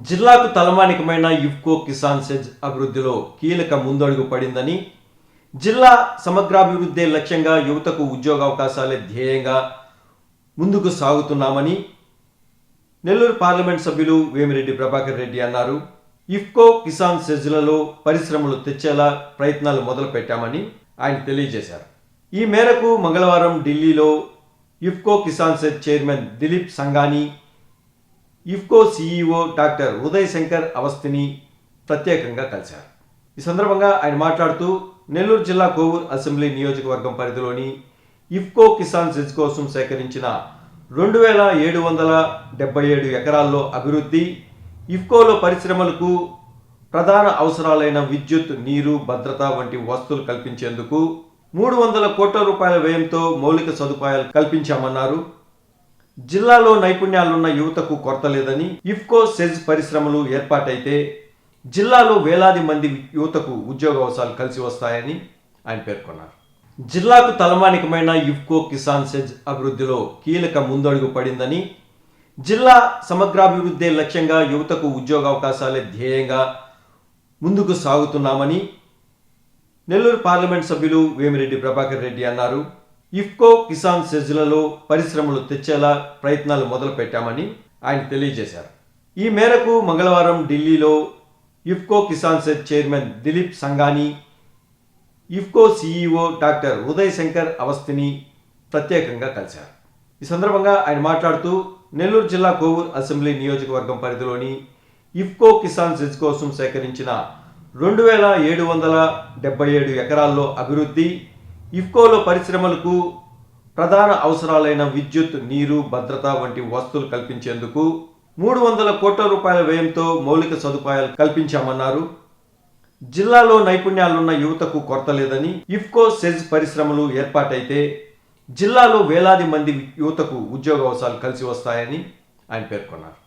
జిల్లాకు తలమానికమైన ఇఫ్కో కిసాన్ సెజ్ అభివృద్ధిలో కీలక ముందడుగు పడిందని, జిల్లా సమగ్రాభివృద్ధి లక్ష్యంగా యువతకు ఉద్యోగావకాశాలే ధ్యేయంగా ముందుకు సాగుతున్నామని నెల్లూరు పార్లమెంట్ సభ్యులు వేమిరెడ్డి ప్రభాకర్ రెడ్డి అన్నారు. ఇఫ్కో కిసాన్ సెజ్లలో పరిశ్రమలు తెచ్చేలా ప్రయత్నాలు మొదలుపెట్టామని ఆయన తెలియజేశారు. ఈ మేరకు మంగళవారం ఢిల్లీలో IFFCO Kisan SEZ chairman Dilip సంఘాని, IFFCO CEO doctor Uday Shankar అవస్థిని ప్రత్యేకంగా కలిశారు. ఈ సందర్భంగా ఆయన మాట్లాడుతూ, నెల్లూరు జిల్లా కోవూరు అసెంబ్లీ నియోజకవర్గం పరిధిలోని ఇఫ్కో కిసాన్ సెజ్ కోసం సేకరించిన 2777 ఎకరాల్లో అభివృద్ధి, ఇఫ్కోలో పరిశ్రమలకు ప్రధాన అవసరాలైన విద్యుత్, నీరు, భద్రత వంటి వస్తువులు కల్పించేందుకు 300 కోట్ల రూపాయల వ్యయంతో మౌలిక సదుపాయాలు కల్పించామన్నారు. జిల్లాలో నైపుణ్యాలున్న యువతకు కొరత లేదని, ఇఫ్కో సెజ్ పరిశ్రమలు ఏర్పాటైతే జిల్లాలో వేలాది మంది యువతకు ఉద్యోగావకాశాలు కలిసి వస్తాయని ఆయన పేర్కొన్నారు. జిల్లాకు తలమానికమైన ఇఫ్కో కిసాన్ సెజ్ అభివృద్ధిలో కీలక ముందడుగు పడిందని, జిల్లా సమగ్రాభివృద్ధి లక్ష్యంగా యువతకు ఉద్యోగావకాశాలే ధ్యేయంగా ముందుకు సాగుతున్నామని నెల్లూరు పార్లమెంట్ సభ్యులు వేమిరెడ్డి ప్రభాకర్ రెడ్డి అన్నారు. ఇఫ్కో కిసాన్ సెజ్లలో పరిశ్రమలు తెచ్చేలా ప్రయత్నాలు మొదలుపెట్టామని ఆయన తెలియజేశారు. ఈ మేరకు మంగళవారం ఢిల్లీలో IFFCO Kisan SEZ chairman Dilip సంఘాని, IFFCO CEO doctor Uday Shankar అవస్థిని ప్రత్యేకంగా కలిశారు. ఈ సందర్భంగా ఆయన మాట్లాడుతూ, నెల్లూరు జిల్లా కోవూరు అసెంబ్లీ నియోజకవర్గం పరిధిలోని ఇఫ్కో కిసాన్ సెజ్ కోసం సేకరించిన 2777 ఎకరాల్లో అభివృద్ధి, ఇఫ్కోలో పరిశ్రమలకు ప్రధాన అవసరాలైన విద్యుత్, నీరు, భద్రత వంటి వస్తువులు కల్పించేందుకు 300 కోట్ల రూపాయల వ్యయంతో మౌలిక సదుపాయాలు కల్పించామన్నారు. జిల్లాలో నైపుణ్యాలున్న యువతకు కొరత లేదని, ఇఫ్కో సెజ్ పరిశ్రమలు ఏర్పాటైతే జిల్లాలో వేలాది మంది యువతకు ఉద్యోగావకాశాలు కలిసి వస్తాయని ఆయన పేర్కొన్నారు.